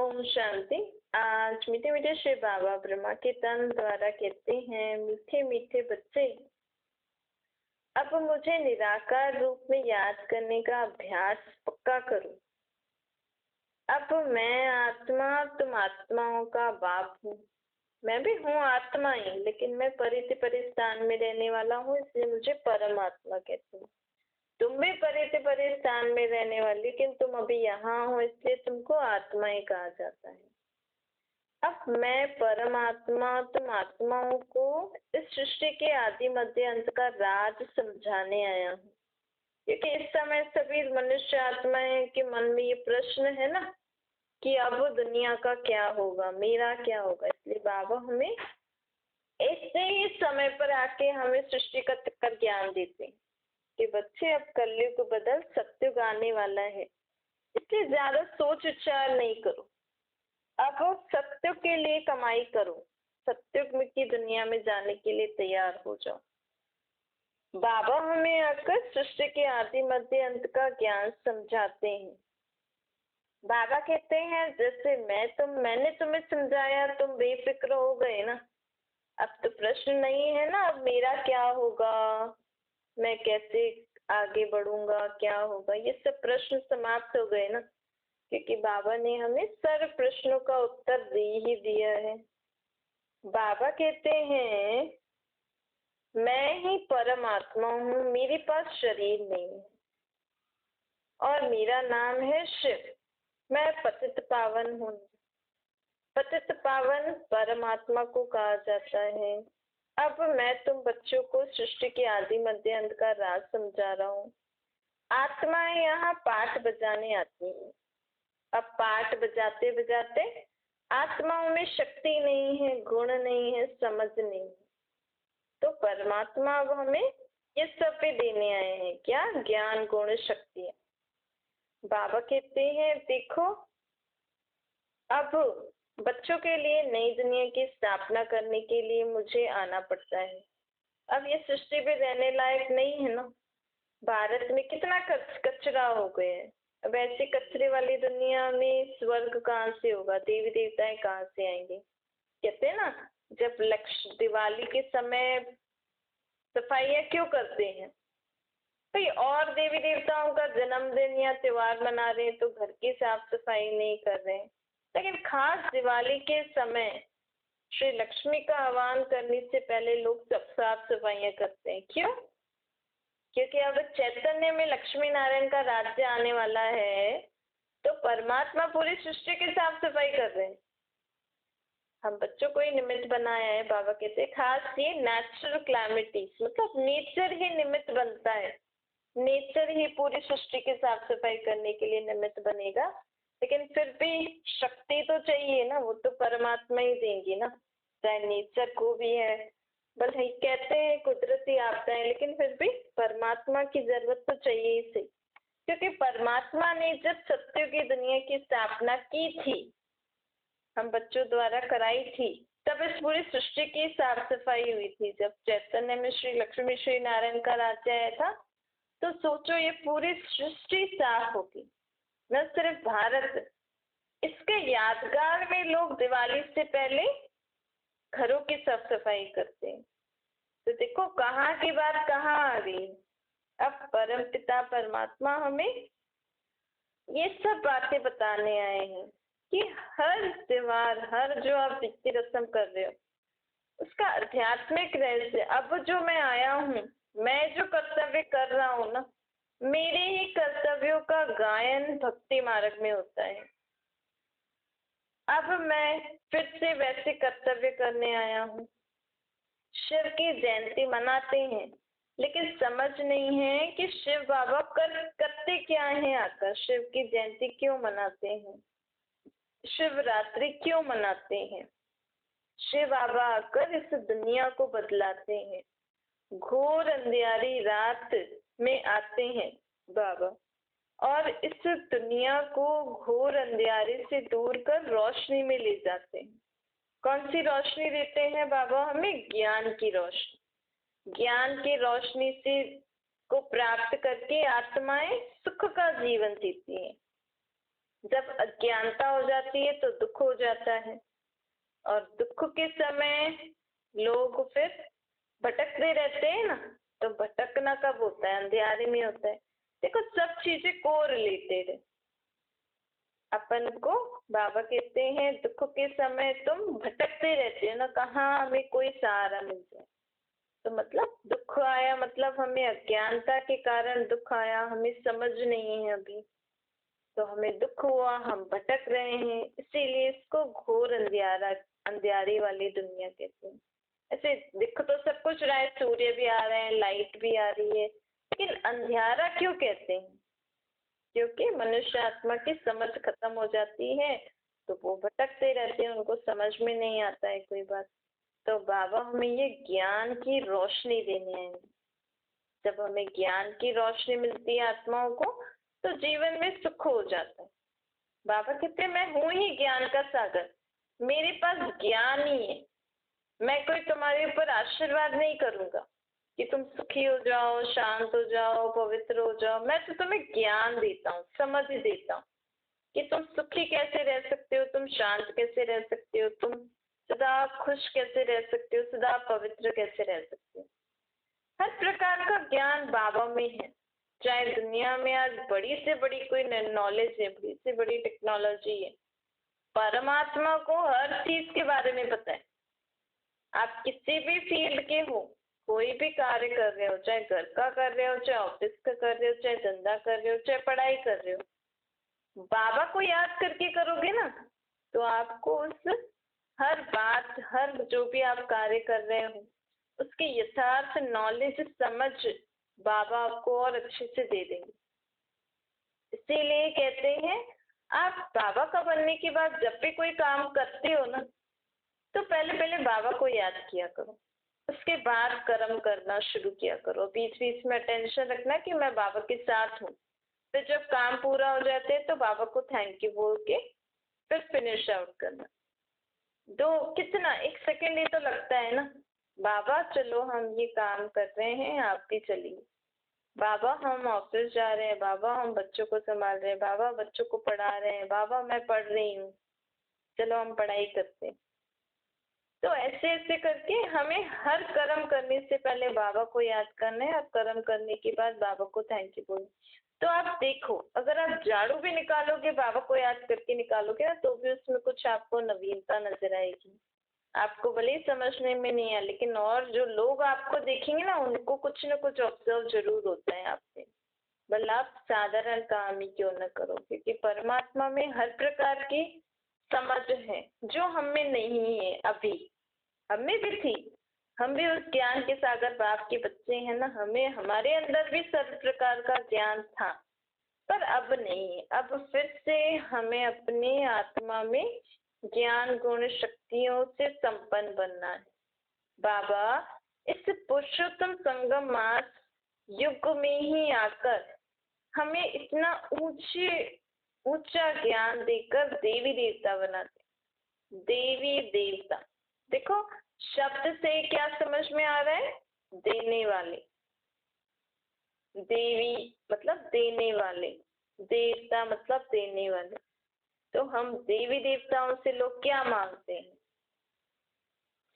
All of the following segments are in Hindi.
ओम शांति। आज मीठे मीठे श्री बाबा ब्रह्मा के तन द्वारा कहते हैं, मीठे मीठे बच्चे, अब मुझे निराकार रूप में याद करने का अभ्यास पक्का करो। अब मैं आत्मा, तुम आत्माओं का बाप हूँ। मैं भी हूँ आत्मा ही, लेकिन मैं परिधि परिस्थान में रहने वाला हूँ, इसलिए मुझे परमात्मा कहते हैं। तुम भी परिधि परिस्थान में रहने वाली, लेकिन तुम अभी यहाँ हो, इसलिए तुमको आत्मा ही कहा जाता है। अब मैं परमात्मा तुम आत्माओं को इस सृष्टि के आदि मध्य अंत का राज समझाने आया हूँ, क्योंकि इस समय सभी मनुष्य आत्माएं के मन में ये प्रश्न है ना कि अब दुनिया का क्या होगा, मेरा क्या होगा। इसलिए बाबा हमें ऐसे ही समय पर आके हमें सृष्टि का ज्ञान देते हैं कि बच्चे, अब कलयुग बदल सत्युग आने वाला है, इसलिए ज्यादा सोच विचार नहीं करो। अब सत्युग के लिए कमाई करो, सत्युग की दुनिया में जाने के लिए तैयार हो जाओ। बाबा हमें आकर सृष्टि के आदि मध्य अंत का ज्ञान समझाते हैं। बाबा कहते हैं, जैसे मैंने तुम्हें समझाया, तुम बेफिक्र हो गए ना। अब तो प्रश्न नहीं है ना, अब मेरा क्या होगा, मैं कैसे आगे बढ़ूंगा, क्या होगा, ये सब प्रश्न समाप्त हो गए ना, क्योंकि बाबा ने हमें सर्व प्रश्नों का उत्तर दे ही दिया है। बाबा कहते हैं, मैं ही परमात्मा हूँ, मेरे पास शरीर नहीं है और मेरा नाम है शिव। मैं पतित पावन हूँ। पतित पावन परमात्मा को कहा जाता है। अब मैं तुम बच्चों को सृष्टि के आदि मध्य अंत का राज समझा रहा हूँ। आत्माएं यहाँ पाठ बजाने आती हैं। अब पाठ बजाते बजाते आत्माओं में शक्ति नहीं है, गुण नहीं है, समझ नहीं है, तो परमात्मा अब हमें ये सब पे देने आए हैं। क्या? ज्ञान, गुण, शक्ति। बाबा कहते हैं, देखो अब बच्चों के लिए नई दुनिया की स्थापना करने के लिए मुझे आना पड़ता है। अब ये सृष्टि पे रहने लायक नहीं है ना। भारत में कितना कचरा हो गया है। अब ऐसी कचरे वाली दुनिया में स्वर्ग कहाँ से होगा, देवी देवताएं कहाँ से आएंगे। कहते हैं ना, जब दिवाली के समय सफाइयाँ क्यों करते हैं भाई, और देवी देवताओं का जन्मदिन या त्योहार मना रहे हैं तो घर की साफ सफाई नहीं कर रहे हैं, लेकिन खास दिवाली के समय श्री लक्ष्मी का आह्वान करने से पहले लोग सब साफ सफाइयाँ करते हैं। क्यों? क्योंकि अब चैतन्य में लक्ष्मी नारायण का राज्य आने वाला है, तो परमात्मा पूरी सृष्टि की साफ सफाई कर रहे हैं। हम बच्चों को ही निमित्त बनाया है। बाबा कहते हैं, खास ये नेचुरल क्लैमिटीज, मतलब नेचर ही निमित्त बनता है। नेचर ही पूरी सृष्टि की साफ सफाई करने के लिए निमित्त बनेगा, लेकिन फिर भी शक्ति तो चाहिए ना, वो तो परमात्मा ही देंगी ना। चाहे नेचर को भी है, बस कहते हैं कुदरती आपदाएं, लेकिन फिर भी परमात्मा की जरूरत तो चाहिए ही सही। क्योंकि परमात्मा ने जब सत्य की दुनिया की स्थापना की थी, हम बच्चों द्वारा कराई थी, तब इस पूरी सृष्टि की साफ सफाई हुई थी। जब चैतन्य में श्री लक्ष्मी श्री नारायण का राज्य आया था, तो सोचो ये पूरी सृष्टि साफ होगी, न सिर्फ भारत। इसके यादगार में लोग दिवाली से पहले घरों की साफ सफाई करते हैं। तो देखो कहाँ की बात कहाँ आ गई। अब परम पिता परमात्मा हमें ये सब बातें बताने आए हैं कि हर त्योहार, हर जो आप रीति रस्म कर रहे हो, उसका आध्यात्मिक रहस्य। अब जो मैं आया हूँ, मैं जो कर्तव्य कर रहा हूँ ना, मेरे ही कर्तव्यों का गायन भक्ति मार्ग में होता है। अब मैं फिर से वैसे कर्तव्य करने आया हूँ। शिव की जयंती मनाते हैं, लेकिन समझ नहीं है कि शिव बाबा करते क्या हैं आकर। शिव की जयंती क्यों मनाते हैं, शिवरात्रि क्यों मनाते हैं। शिव बाबा आकर इस दुनिया को बदलाते हैं। घोर अंधियारी रात में आते हैं बाबा, और इस दुनिया को घोर अंधियारे से दूर कर रोशनी में ले जाते हैं। कौन सी रोशनी देते हैं बाबा हमें? ज्ञान की रोशनी। ज्ञान की रोशनी से को प्राप्त करके आत्माएं सुख का जीवन जीती हैं। जब अज्ञानता हो जाती है तो दुख हो जाता है, और दुख के समय लोग फिर भटकते रहते हैं ना। तो भटकना कब होता है? अंधेरे में होता है। देखो, सब चीजें कोरिलेटेड है। अपन को बाबा कहते हैं दुख के समय तुम भटकते रहते हो ना, कहाँ हमें कोई सहारा मिल जाए। तो मतलब दुख आया, मतलब हमें अज्ञानता के कारण दुख आया, हमें समझ नहीं है अभी, तो हमें दुख हुआ, हम भटक रहे हैं, इसीलिए इसको घोर अंधियारा, अंधियारी वाली दुनिया कहते हैं। ऐसे दिख तो सब कुछ रहा है, सूर्य भी आ रहे हैं, लाइट भी आ रही है, लेकिन अंधियारा क्यों कहते हैं? क्योंकि मनुष्य आत्मा की समझ खत्म हो जाती है, तो वो भटकते रहते हैं, उनको समझ में नहीं आता है कोई बात। तो बाबा हमें ये ज्ञान की रोशनी देने आएंगे। जब हमें ज्ञान की रोशनी मिलती है आत्माओं को, तो जीवन में सुख हो जाता है। बाबा कहते हैं मैं हूं ही ज्ञान का सागर, मेरे पास ज्ञान ही है। मैं कोई तुम्हारे ऊपर आशीर्वाद नहीं करूंगा कि तुम सुखी हो जाओ, शांत हो जाओ, पवित्र हो जाओ। मैं तो तुम्हें ज्ञान देता हूँ, समझ देता हूँ कि तुम सुखी कैसे रह सकते हो, तुम शांत कैसे रह सकते हो, तुम सदा खुश कैसे रह सकते हो, सदा पवित्र कैसे रह सकते हो। हर प्रकार का ज्ञान बाबा में है। चाहे दुनिया में आज बड़ी से बड़ी कोई नॉलेज है, बड़ी से बड़ी टेक्नोलॉजी है, परमात्मा को हर चीज के बारे में पता है। आप किसी भी फील्ड के हो, कोई भी कार्य कर रहे हो, चाहे घर का कर रहे हो, चाहे ऑफिस का कर रहे हो, चाहे धंधा कर रहे हो, चाहे पढ़ाई कर रहे हो, बाबा को याद करके करोगे ना, तो आपको उस हर बात, हर जो भी आप कार्य कर रहे हो, उसकी यथार्थ नॉलेज, समझ बाबा आपको और अच्छे से दे देंगे। इसीलिए कहते हैं आप बाबा का बनने के बाद जब भी कोई काम करते हो ना, तो पहले पहले बाबा को याद किया करो, उसके बाद कर्म करना शुरू किया करो। बीच बीच में अटेंशन रखना कि मैं बाबा के साथ हूँ। फिर जब काम पूरा हो जाते हैं तो बाबा को थैंक यू बोल के फिर फिनिश आउट करना। दो कितना, एक सेकेंड ही तो लगता है ना। बाबा चलो हम ये काम कर रहे हैं, आप भी चलिए। बाबा हम ऑफिस जा रहे हैं, बाबा हम बच्चों को संभाल रहे हैं, बाबा बच्चों को पढ़ा रहे हैं, बाबा मैं पढ़ रही हूँ, चलो हम पढ़ाई करते हैं। तो ऐसे ऐसे करके हमें हर कर्म करने से पहले बाबा को याद करना है, और कर्म करने के बाद बाबा को थैंक यू बोलना। तो आप देखो, अगर आप झाड़ू भी निकालोगे बाबा को याद करके निकालोगे ना, तो भी उसमें कुछ आपको नवीनता नजर आएगी। आपको भले ही समझने में नहीं आया, लेकिन और जो लोग आपको देखेंगे ना, उनको कुछ ना कुछ ऑब्जर्व जरूर होता है आपसे। भले आप साधारण काम ही क्यों न करो, क्योंकि परमात्मा में हर प्रकार की समझ है जो हमें नहीं है। अभी हमें भी थी, हम भी उस ज्ञान के सागर बाप के बच्चे हैं ना, हमें हमारे अंदर भी सब प्रकार का ज्ञान था, पर अब नहीं है। अब फिर से हमें अपनी आत्मा में ज्ञान गुण शक्तियों से संपन्न बनना है। बाबा इस पुरुषोत्तम संगम मास युग में ही आकर हमें इतना ऊंचे ऊंचा ज्ञान देकर देवी देवता बनाते। देवी देवता, देखो शब्द से क्या समझ में आ रहा है? देने वाले। देवी मतलब देने वाले, देवता मतलब देने वाले। तो हम देवी देवताओं से लोग क्या मांगते हैं?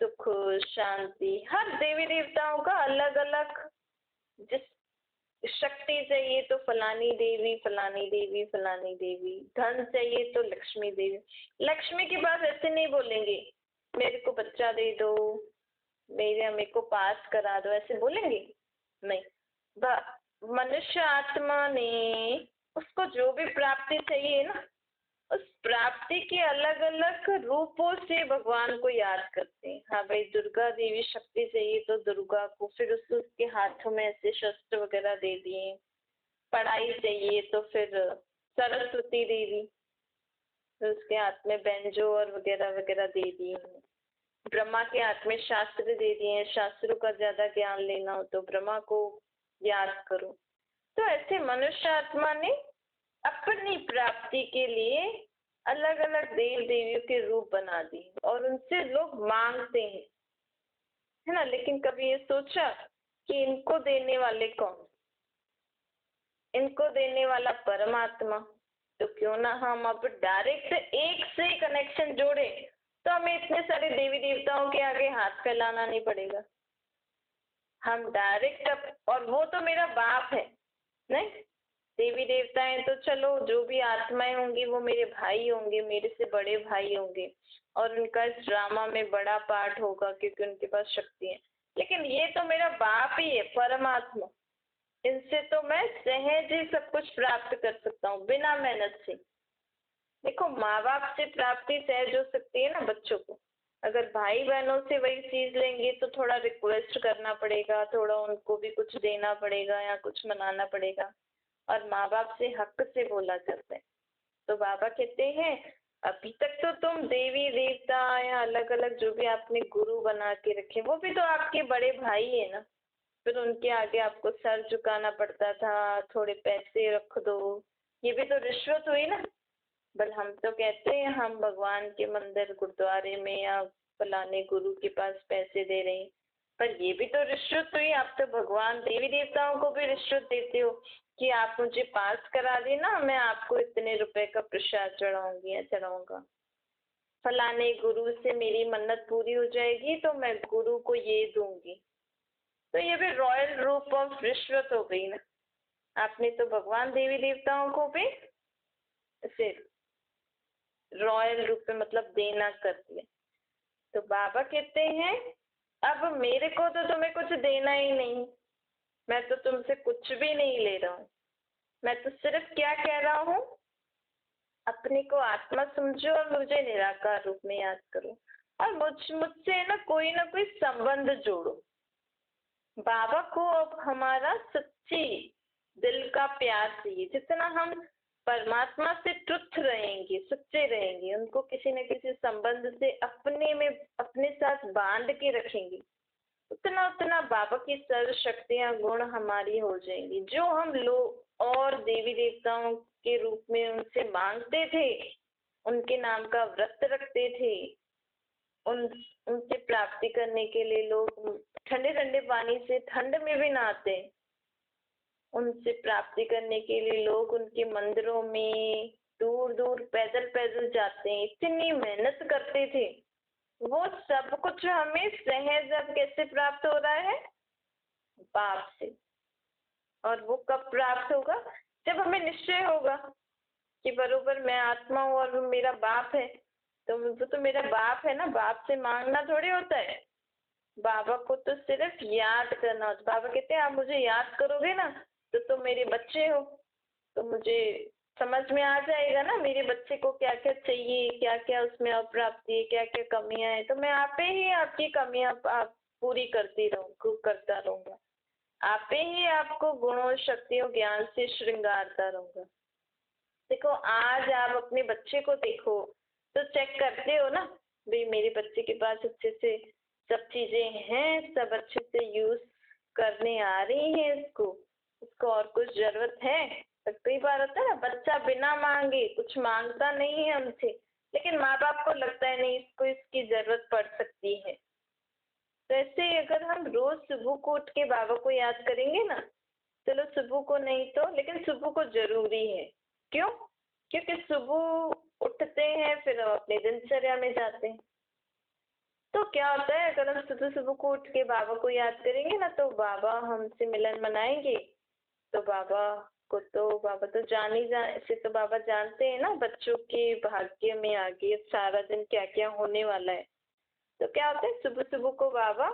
सुख, शांति। हर देवी देवताओं का अलग अलग, जिस शक्ति चाहिए तो फलानी देवी, फलानी देवी, फलानी देवी। धन चाहिए तो लक्ष्मी देवी। लक्ष्मी के पास ऐसे नहीं बोलेंगे मेरे को बच्चा दे दो, मेरे को पास करा दो, ऐसे बोलेंगे नहीं। मनुष्य आत्मा ने उसको जो भी प्राप्ति चाहिए ना, उस प्राप्ति के अलग अलग रूपों से भगवान को याद करते हैं। हाँ भाई, दुर्गा देवी शक्ति चाहिए तो दुर्गा को, फिर उसके हाथों में ऐसे शस्त्र वगैरह दे दिए। पढ़ाई चाहिए तो फिर सरस्वती देवी, फिर उसके हाथ में बेंजो और वगैरह वगैरह दे दिए। ब्रह्मा के हाथ में शास्त्र दे दिए, शास्त्रों का ज्यादा ज्ञान लेना हो तो ब्रह्मा को याद करो। तो ऐसे मनुष्य आत्मा ने अपनी प्राप्ति के लिए अलग अलग देव देवियों के रूप बना दिए, और उनसे लोग मांगते हैं, है ना। लेकिन कभी ये सोचा कि इनको देने वाले कौन? इनको देने वाला परमात्मा। तो क्यों ना हम अब डायरेक्ट एक से कनेक्शन जोड़े, तो हमें इतने सारे देवी देवताओं के आगे हाथ फैलाना नहीं पड़ेगा। हम डायरेक्ट अब, और वो तो मेरा बाप है, नहीं, देवी देवताएं तो चलो जो भी आत्माएं होंगी वो मेरे भाई होंगे, मेरे से बड़े भाई होंगे, और उनका इस ड्रामा में बड़ा पार्ट होगा क्योंकि उनके पास शक्ति है। लेकिन ये तो मेरा बाप ही है, परमात्मा। इनसे तो मैं सहज ही सब कुछ प्राप्त कर सकता हूँ बिना मेहनत से। देखो, माँ बाप से प्राप्ति सहज हो सकती है ना बच्चों को। अगर भाई बहनों से वही चीज लेंगे तो थोड़ा रिक्वेस्ट करना पड़ेगा, थोड़ा उनको भी कुछ देना पड़ेगा या कुछ मनाना पड़ेगा। और माँ बाप से हक से बोला जाता है। तो बाबा कहते हैं अभी तक तो तुम देवी देवता या अलग अलग जो भी आपने गुरु बना के रखे, वो भी तो आपके बड़े भाई है ना। फिर उनके आगे आपको सर झुकाना पड़ता था, थोड़े पैसे रख दो, ये भी तो रिश्वत हुई ना। बल हम तो कहते हैं हम भगवान के मंदिर गुरुद्वारे में या फलाने गुरु के पास पैसे दे रहे हैं, पर ये भी तो रिश्वत हुई। आप तो भगवान देवी देवताओं को भी रिश्वत देते हो कि आप मुझे पास करा देना, मैं आपको इतने रुपए का प्रसाद चढ़ाऊंगी या चढ़ाऊंगा। फलाने गुरु से मेरी मन्नत पूरी हो जाएगी तो मैं गुरु को ये दूंगी। तो ये भी रॉयल रूप ऑफ रिश्वत हो गई ना। आपने तो भगवान देवी देवताओं को भी ऐसे रॉयल रूप में मतलब देना कर दिया। तो बाबा कहते हैं अब मेरे को तो तुम्हें कुछ देना ही नहीं, मैं तो तुमसे कुछ भी नहीं ले रहा हूँ। मैं तो सिर्फ क्या कह रहा हूँ, अपने को आत्मा समझो और मुझे निराकार रूप में याद करो, और मुझसे ना कोई संबंध जोड़ो। बाबा को अब हमारा सच्ची दिल का प्यार चाहिए। जितना हम परमात्मा से ट्रुथ रहेंगे, सच्चे रहेंगे, उनको किसी न किसी संबंध से अपने में अपने साथ बांध के रखेंगे, उतना उतना बाबा की सर्व शक्तियां गुण हमारी हो जाएंगी। जो हम लोग और देवी देवताओं के रूप में उनसे मांगते थे, उनके नाम का व्रत रखते थे, उनसे प्राप्ति करने के लिए लोग ठंडे ठंडे पानी से ठंड में भी नहाते, उनसे प्राप्ति करने के लिए लोग उनके मंदिरों में दूर दूर पैदल पैदल जाते हैं, इतनी मेहनत करते थे। वो सब कुछ हमें सहज अब कैसे प्राप्त हो रहा है? बाप से। और वो कब प्राप्त होगा? जब हमें निश्चय होगा कि बरोबर मैं आत्मा हूँ और वो मेरा बाप है। तो वो तो मेरा बाप है ना, बाप से मांगना थोड़ी होता है। बाबा को तो सिर्फ याद करना होता। बाबा कहते हैं आप मुझे याद करोगे ना तो तुम मेरे बच्चे हो, तो मुझे समझ में आ जाएगा ना मेरे बच्चे को क्या क्या चाहिए, क्या क्या उसमें अप्राप्ति है, क्या क्या कमियां हैं। तो मैं आपे ही आपकी कमियां पूरी करता रहूंगा, आपे ही आपको गुणों शक्तियों ज्ञान से श्रृंगारता रहूंगा। देखो, आज आप अपने बच्चे को देखो तो चेक करते हो ना, भाई मेरे बच्चे के पास अच्छे से सब चीजें हैं, सब अच्छे से यूज करने आ रही हैं, उसको और कुछ जरूरत है? तो कई बार होता है ना, बच्चा बिना मांगे कुछ मांगता नहीं है हमसे, लेकिन माँ बाप को लगता है नहीं इसको इसकी जरूरत पड़ सकती है। तो ऐसे ही अगर हम रोज सुबह को उठ के बाबा को याद करेंगे ना, चलो सुबह को नहीं तो लेकिन सुबह को जरूरी है। क्यों? क्योंकि सुबह उठते हैं फिर हम अपनी दिनचर्या में जाते हैं। तो क्या होता है, अगर हम सुबह सुबह को उठ के बाबा को याद करेंगे ना तो बाबा हमसे मिलन मनाएंगे। तो बाबा तो ऐसे तो बाबा जानते हैं ना बच्चों के भाग्य में आगे सारा दिन क्या क्या होने वाला है। तो क्या होता है, सुबह सुबह को बाबा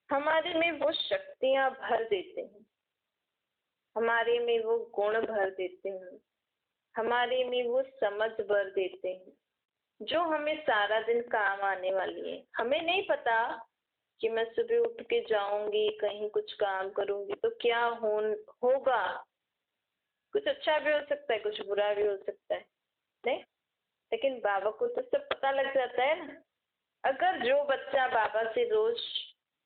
हमारे में वो शक्तियां भर देते हैं, हमारे में वो गुण भर देते हैं, हमारे में वो समझ भर देते हैं जो हमें सारा दिन काम आने वाली है। हमें नहीं पता कि मैं सुबह उठ के जाऊंगी कहीं कुछ काम करूंगी तो क्या होगा। कुछ अच्छा भी हो सकता है, कुछ बुरा भी हो सकता है, नहीं? लेकिन बाबा को तो सब पता लग जाता है ना। अगर जो बच्चा बाबा से रोज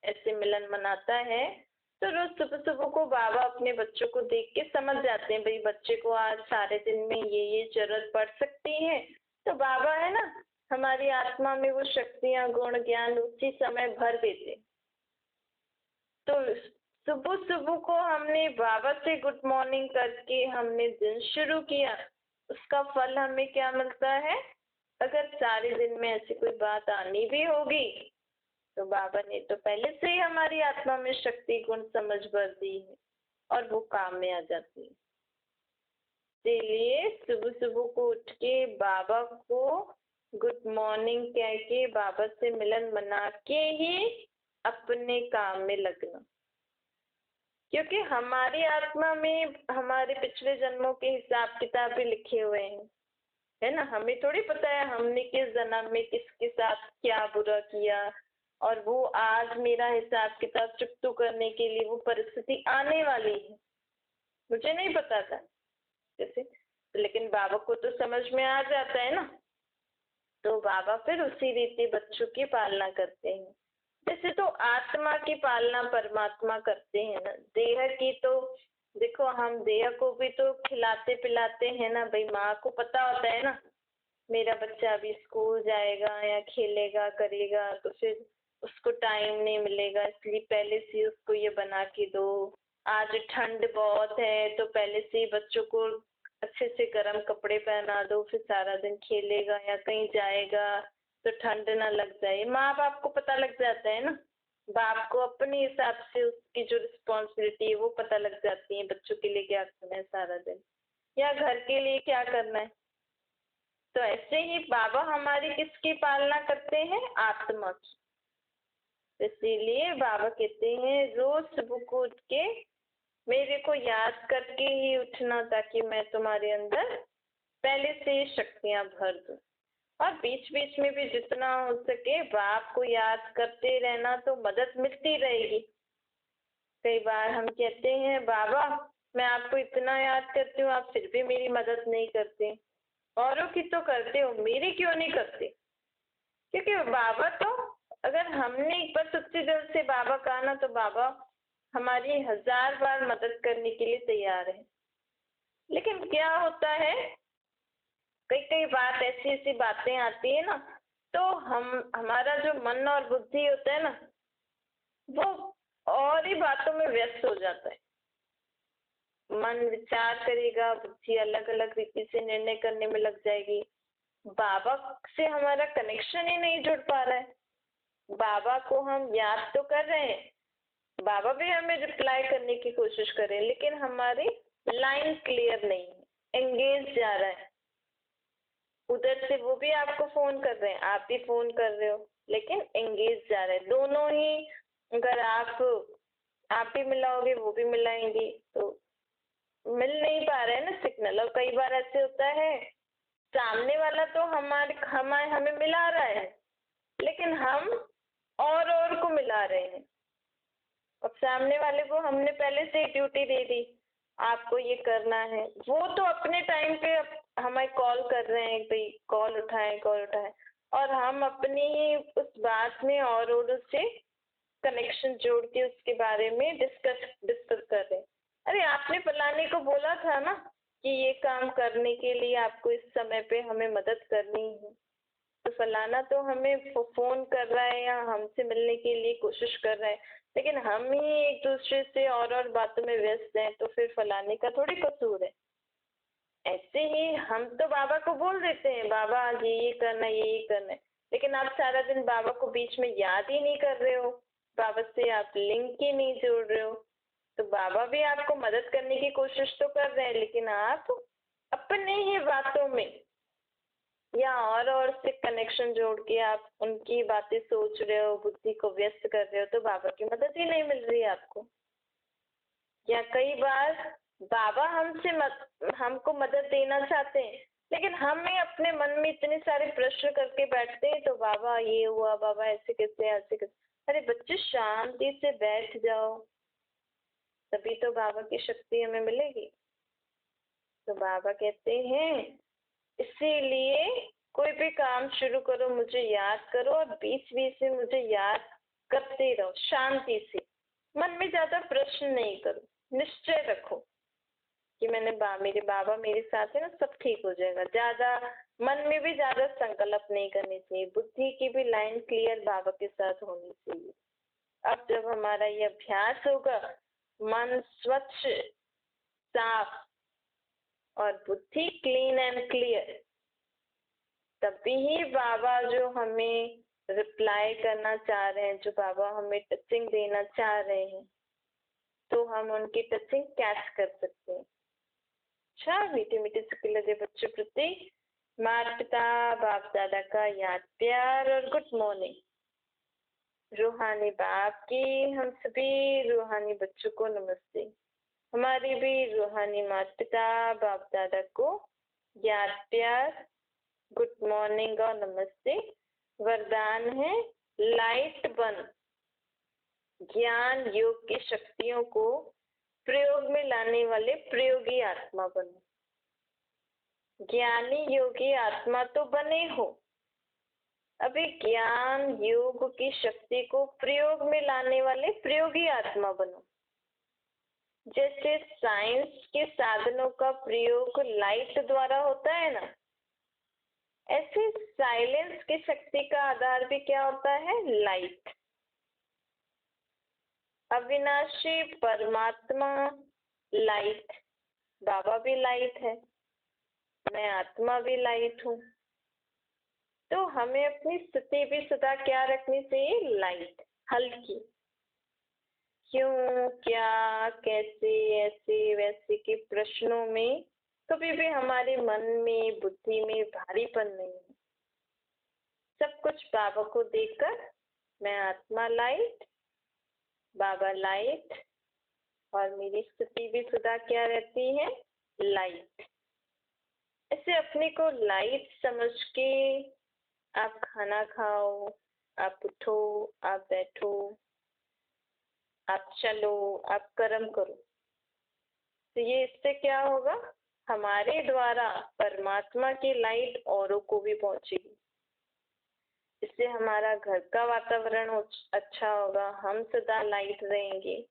ऐसे मिलन मनाता है तो रोज सुबह सुबह को बाबा अपने बच्चों को देख के समझ जाते हैं, भाई बच्चे को आज सारे दिन में ये जरूरत पड़ सकती है। तो बाबा है ना, हमारी आत्मा में वो शक्तियां गुण ज्ञान उसी समय भर देते। तो सुबह सुबह को हमने बाबा से गुड मॉर्निंग करके हमने दिन शुरू किया, उसका फल हमें क्या मिलता है? अगर सारे दिन में ऐसी कोई बात आनी भी होगी तो बाबा ने तो पहले से ही हमारी आत्मा में शक्ति गुण समझ भर दी है और वो काम में आ जाती है। इसीलिए सुबह सुबह को उठ के बाबा को गुड मॉर्निंग कह के बाबा से मिलन मना के ही अपने काम में लगना, क्योंकि हमारी आत्मा में हमारे पिछले जन्मों के हिसाब किताब भी लिखे हुए हैं, है ना। हमें थोड़ी पता है हमने किस जन्म में किसके साथ क्या बुरा किया, और वो आज मेरा हिसाब किताब चुकतू करने के लिए वो परिस्थिति आने वाली है, मुझे नहीं पता था जैसे। लेकिन बाबा को तो समझ में आ जाता है ना, तो बाबा फिर उसी रीति बच्चों की पालना करते हैं। जैसे तो आत्मा की पालना परमात्मा करते हैं ना, देह की तो देखो हम देह को भी तो खिलाते पिलाते हैं ना भाई। माँ को पता होता है ना मेरा बच्चा अभी स्कूल जाएगा या खेलेगा करेगा तो फिर उसको टाइम नहीं मिलेगा, इसलिए पहले से उसको ये बना के दो। आज ठंड बहुत है तो पहले से ही बच्चों को अच्छे से गर्म कपड़े पहना दो, फिर सारा दिन खेलेगा या कहीं जाएगा तो ठंड ना लग जाए। माँ बाप को पता लग जाता है ना, बाप को अपने हिसाब से उसकी जो रिस्पॉन्सिबिलिटी है वो पता लग जाती है, बच्चों के लिए क्या करना है सारा दिन या घर के लिए क्या करना है। तो ऐसे ही बाबा हमारी किसकी पालना करते हैं? आत्मा की। इसीलिए बाबा कहते हैं रोज सुबह को उठ के मेरे को याद करके ही उठना, ताकि मैं तुम्हारे अंदर पहले से ही शक्तियां भर दूं। और बीच बीच में भी जितना हो सके बाप को याद करते रहना, तो मदद मिलती रहेगी। कई बार हम कहते हैं बाबा मैं आपको इतना याद करती हूँ, आप फिर भी मेरी मदद नहीं करते। औरों की तो करते हो, मेरी क्यों नहीं करते? क्योंकि बाबा तो अगर हमने एक बार सच्चे दिल से बाबा कहा ना, तो बाबा हमारी 1000 बार मदद करने के लिए तैयार है। लेकिन क्या होता है कई कई बात ऐसी ऐसी बातें आती है ना, तो हमारा जो मन और बुद्धि होता है ना वो और ही बातों में व्यस्त हो जाता है। मन विचार करेगा, बुद्धि अलग अलग रीति से निर्णय करने में लग जाएगी। बाबा से हमारा कनेक्शन ही नहीं जुड़ पा रहा है। बाबा को हम याद तो कर रहे हैं, बाबा भी हमें रिप्लाई करने की कोशिश कर रहे हैं, लेकिन हमारी लाइन क्लियर नहीं है, एंगेज जा रहा है। उधर से वो भी आपको फोन कर रहे हैं, आप भी फोन कर रहे हो, लेकिन एंगेज जा रहा है दोनों ही। अगर आप भी मिलाओगे वो भी मिलाएंगी तो मिल नहीं पा रहा है ना सिग्नल। और कई बार ऐसे होता है सामने वाला तो हमें मिला रहा है, लेकिन हम और को मिला रहे हैं। अब सामने वाले को हमने पहले से ड्यूटी दे दी, आपको ये करना है, वो तो अपने टाइम पे हमें कॉल कर रहे हैं भाई कॉल उठाएं कॉल उठाएं, और हम अपनी ही उस बात में और से कनेक्शन जोड़ के उसके बारे में डिस्कस कर रहे हैं। अरे आपने फलाने को बोला था ना कि ये काम करने के लिए आपको इस समय पे हमें मदद करनी है, तो फलाना तो हमें फोन कर रहा है या हमसे मिलने के लिए कोशिश कर रहा है, लेकिन हम ही एक दूसरे से और बातों में व्यस्त हैं, तो फिर फलाने का थोड़ी कसूर है। ऐसे ही हम तो बाबा को बोल देते हैं बाबा आज ये करना ये करना है, लेकिन आप सारा दिन बाबा को बीच में याद ही नहीं कर रहे हो, बाबा से आप लिंक ही नहीं जोड़ रहे हो। तो बाबा भी आपको मदद करने की कोशिश तो कर रहे हैं, लेकिन आप अपने ही बातों में या और से कनेक्शन जोड़ के आप उनकी बातें सोच रहे हो, बुद्धि को व्यस्त कर रहे हो, तो बाबा की मदद ही नहीं मिल रही है आपको। या कई बार बाबा हमको मदद देना चाहते हैं, लेकिन हमें अपने मन में इतने सारे प्रश्न करके बैठते हैं, तो बाबा ये हुआ, बाबा ऐसे कैसे। अरे बच्चे शांति से बैठ जाओ, तभी तो बाबा की शक्ति हमें मिलेगी। तो बाबा कहते हैं इसीलिए कोई भी काम शुरू करो मुझे याद करो, और बीच बीच में मुझे याद करते रहो शांति से। मन में ज्यादा प्रश्न नहीं करो, निश्चय रखो कि मेरे बाबा मेरे साथ है ना, सब ठीक हो जाएगा। ज्यादा मन में भी ज्यादा संकल्प नहीं करनी चाहिए, बुद्धि की भी लाइन क्लियर बाबा के साथ होनी चाहिए। अब जब हमारा ये अभ्यास होगा, मन स्वच्छ साफ और बुद्धि क्लीन एंड क्लियर, तभी ही बाबा जो हमें रिप्लाई करना चाह रहे हैं, जो बाबा हमें टचिंग देना चाह रहे हैं, तो हम उनकी टचिंग कैच कर सकते हैं। अच्छा, मीठे मीठे चुटकुले लगे बच्चों प्रति माता पिता बाप दादा का याद प्यार और गुड मॉर्निंग। रूहानी बाप की हम सभी रूहानी बच्चों को नमस्ते। हमारी भी रूहानी माता पिता बाप दादा को याद प्यार, गुड मॉर्निंग और नमस्ते। वरदान है लाइट बन, ज्ञान योग की शक्तियों को प्रयोग में लाने वाले प्रयोगी आत्मा बनो। ज्ञानी योगी आत्मा तो बने हो, अभी ज्ञान योग की शक्ति को प्रयोग में लाने वाले प्रयोगी आत्मा बनो। जैसे साइंस के साधनों का प्रयोग लाइट द्वारा होता है ना, ऐसे साइलेंस की शक्ति का आधार भी क्या होता है? लाइट। अविनाशी परमात्मा लाइट, बाबा भी लाइट है, मैं आत्मा भी लाइट हूँ। तो हमें अपनी स्थिति भी सदा क्या रखनी चाहिए? लाइट, हल्की। क्यों, क्या, कैसे, ऐसे वैसे के प्रश्नों में कभी भी हमारे मन में बुद्धि में भारीपन नहीं है। सब कुछ बाबा को देखकर मैं आत्मा लाइट, बाबा लाइट, और मेरी स्थिति भी सदा क्या रहती है? लाइट। ऐसे अपने को लाइट समझ के आप खाना खाओ, आप उठो, आप बैठो, आप चलो, आप कर्म करो, तो ये इससे क्या होगा? हमारे द्वारा परमात्मा की लाइट औरों को भी पहुंचेगी। इससे हमारा घर का वातावरण अच्छा होगा, हम सदा लाइट रहेंगे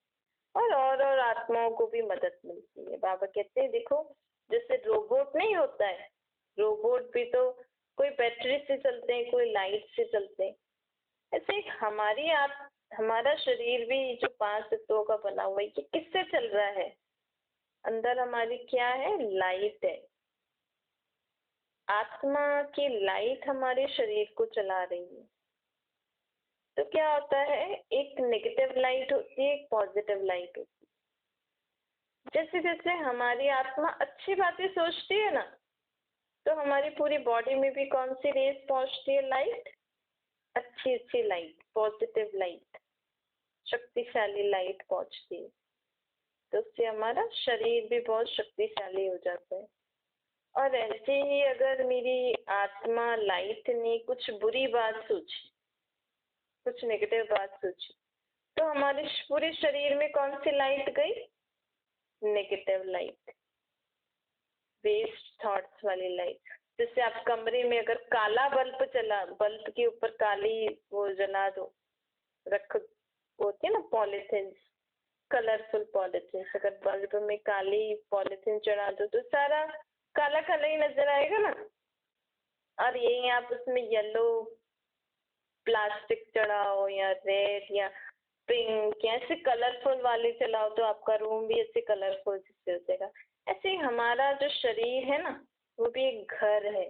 और आत्माओं को भी मदद मिलती है। बाबा कहते हैं देखो, जैसे रोबोट नहीं होता है, रोबोट भी तो कोई बैटरी से चलते हैं, कोई लाइट से चलते हैं। ऐसे हमारा शरीर भी जो 5 तत्वों का बना हुआ है, ये किससे चल रहा है? अंदर हमारी क्या है? लाइट है। आत्मा की लाइट हमारे शरीर को चला रही है। तो क्या होता है, एक नेगेटिव लाइट होती है, एक पॉजिटिव लाइट होती है। जैसे जैसे हमारी आत्मा अच्छी बातें सोचती है ना, तो हमारी पूरी बॉडी में भी कौन सी रेस पहुंचती है? लाइट, अच्छी अच्छी लाइट, पॉजिटिव लाइट, शक्तिशाली लाइट पहुंचती है। तो उससे हमारा शरीर भी बहुत शक्तिशाली हो जाता है। और ऐसे ही अगर मेरी आत्मा लाइट ने कुछ बुरी बात सोची, कुछ नेगेटिव बात सोची, तो हमारे पूरे शरीर में कौन सी लाइट गई? नेगेटिव लाइट, वेस्ट थॉट्स वाली लाइट। जैसे आप कमरे में अगर काला बल्ब के ऊपर काली वो जला दो, रख होती है ना पॉलिथीन, कलरफुल पॉलिथीन, अगर बल्ब में काली पॉलिथीन चढ़ा दो तो सारा काला काला ही नजर आएगा ना। और यही आप उसमें येलो प्लास्टिक चढ़ाओ या रेड या पिंक या ऐसे कलरफुल वाले चलाओ, तो आपका रूम भी ऐसे कलरफुल से हो जाएगा। ऐसे हमारा जो शरीर है ना, वो भी एक घर है।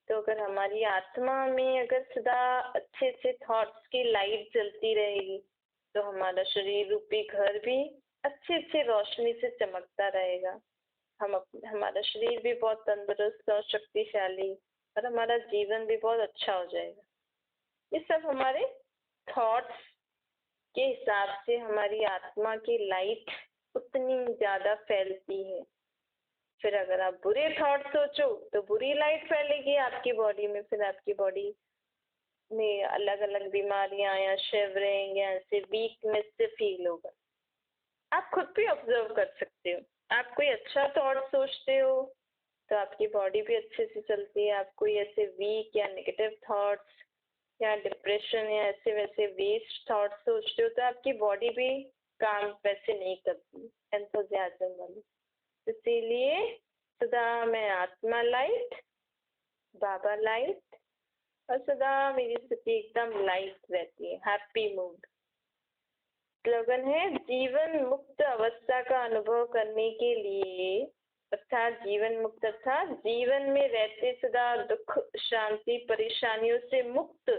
तो अगर हमारी आत्मा में अगर सदा अच्छे अच्छे थॉट्स की लाइट जलती रहेगी, तो हमारा शरीर रूपी घर भी अच्छी अच्छी रोशनी से चमकता रहेगा। हमारा शरीर भी बहुत तंदुरुस्त और शक्तिशाली, और हमारा जीवन भी बहुत अच्छा हो जाएगा। ये सब हमारे थॉट्स के हिसाब से हमारी आत्मा की लाइट उतनी ज्यादा फैलती है। फिर अगर आप बुरे थॉट सोचो तो बुरी लाइट फैलेगी आपकी बॉडी में, फिर आपकी बॉडी में अलग अलग बीमारियां या शिवरिंग या ऐसे वीकनेस से फील होगा। आप खुद भी ऑब्जर्व कर सकते हो। आप कोई अच्छा थॉट सोचते हो तो आपकी बॉडी भी अच्छे से चलती है। आप कोई ऐसे वीक या नेगेटिव थॉट्स या डिप्रेशन या ऐसे वैसे वेस्ट थॉट्स सोचते हो तो आपकी बॉडी भी काम वैसे नहीं करती, एंथुसियाज्म वाली। इसीलिए सदा मैं आत्मा लाइट, बाबा लाइट, और सदा मेरी स्थिति एकदम लाइट रहती है, हैप्पी मूड। स्लोगन है जीवन मुक्त अवस्था का अनुभव करने के लिए अर्थात जीवन मुक्त, अर्थात जीवन में रहते सदा दुख शांति परेशानियों से मुक्त।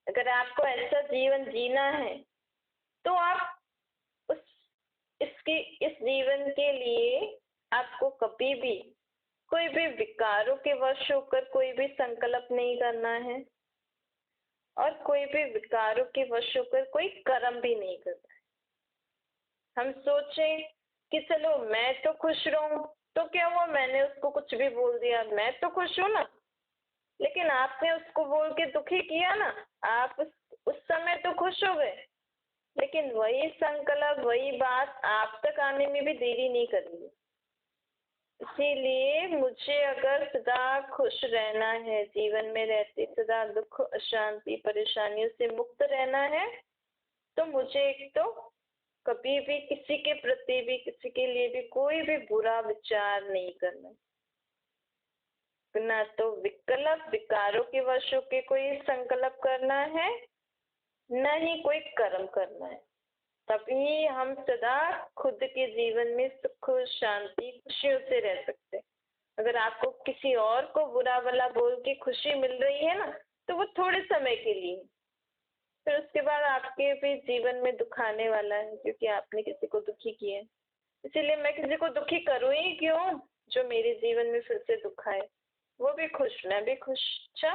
अगर आपको ऐसा जीवन जीना है तो आप उस इस जीवन के लिए आपको कभी भी कोई भी विकारों के वश होकर कोई भी संकल्प नहीं करना है और कोई भी विकारों के वश होकर कोई कर्म भी नहीं करना है। हम सोचें कि चलो मैं तो खुश रहूं, तो क्या हुआ, मैंने उसको कुछ भी बोल दिया, मैं तो खुश हूं ना, लेकिन आपने उसको बोल के दुखी किया ना। आप उस समय तो खुश हो गए, लेकिन वही संकल्प वही बात आप तक आने में भी देरी नहीं करेगी। इसीलिए मुझे अगर सदा खुश रहना है, जीवन में रहते सदा दुख अशांति परेशानियों से मुक्त रहना है, तो मुझे एक तो कभी भी किसी के प्रति भी किसी के लिए भी कोई भी बुरा विचार नहीं करना, ना तो विकल्प विकारों के वश होकर कोई संकल्प करना है, न ही कोई कर्म करना है। तभी हम सदा खुद के जीवन में सुख शांति खुशियों से रह सकते हैं। अगर आपको किसी और को बुरा भला बोल के खुशी मिल रही है ना, तो वो थोड़े समय के लिए, फिर उसके बाद आपके भी जीवन में दुख आने वाला है, क्योंकि आपने किसी को दुखी किया है। इसीलिए मैं किसी को दुखी करूं ही क्यों जो मेरे जीवन में फिर से दुख आए। वो भी खुश, मैं भी खुश। अच्छा।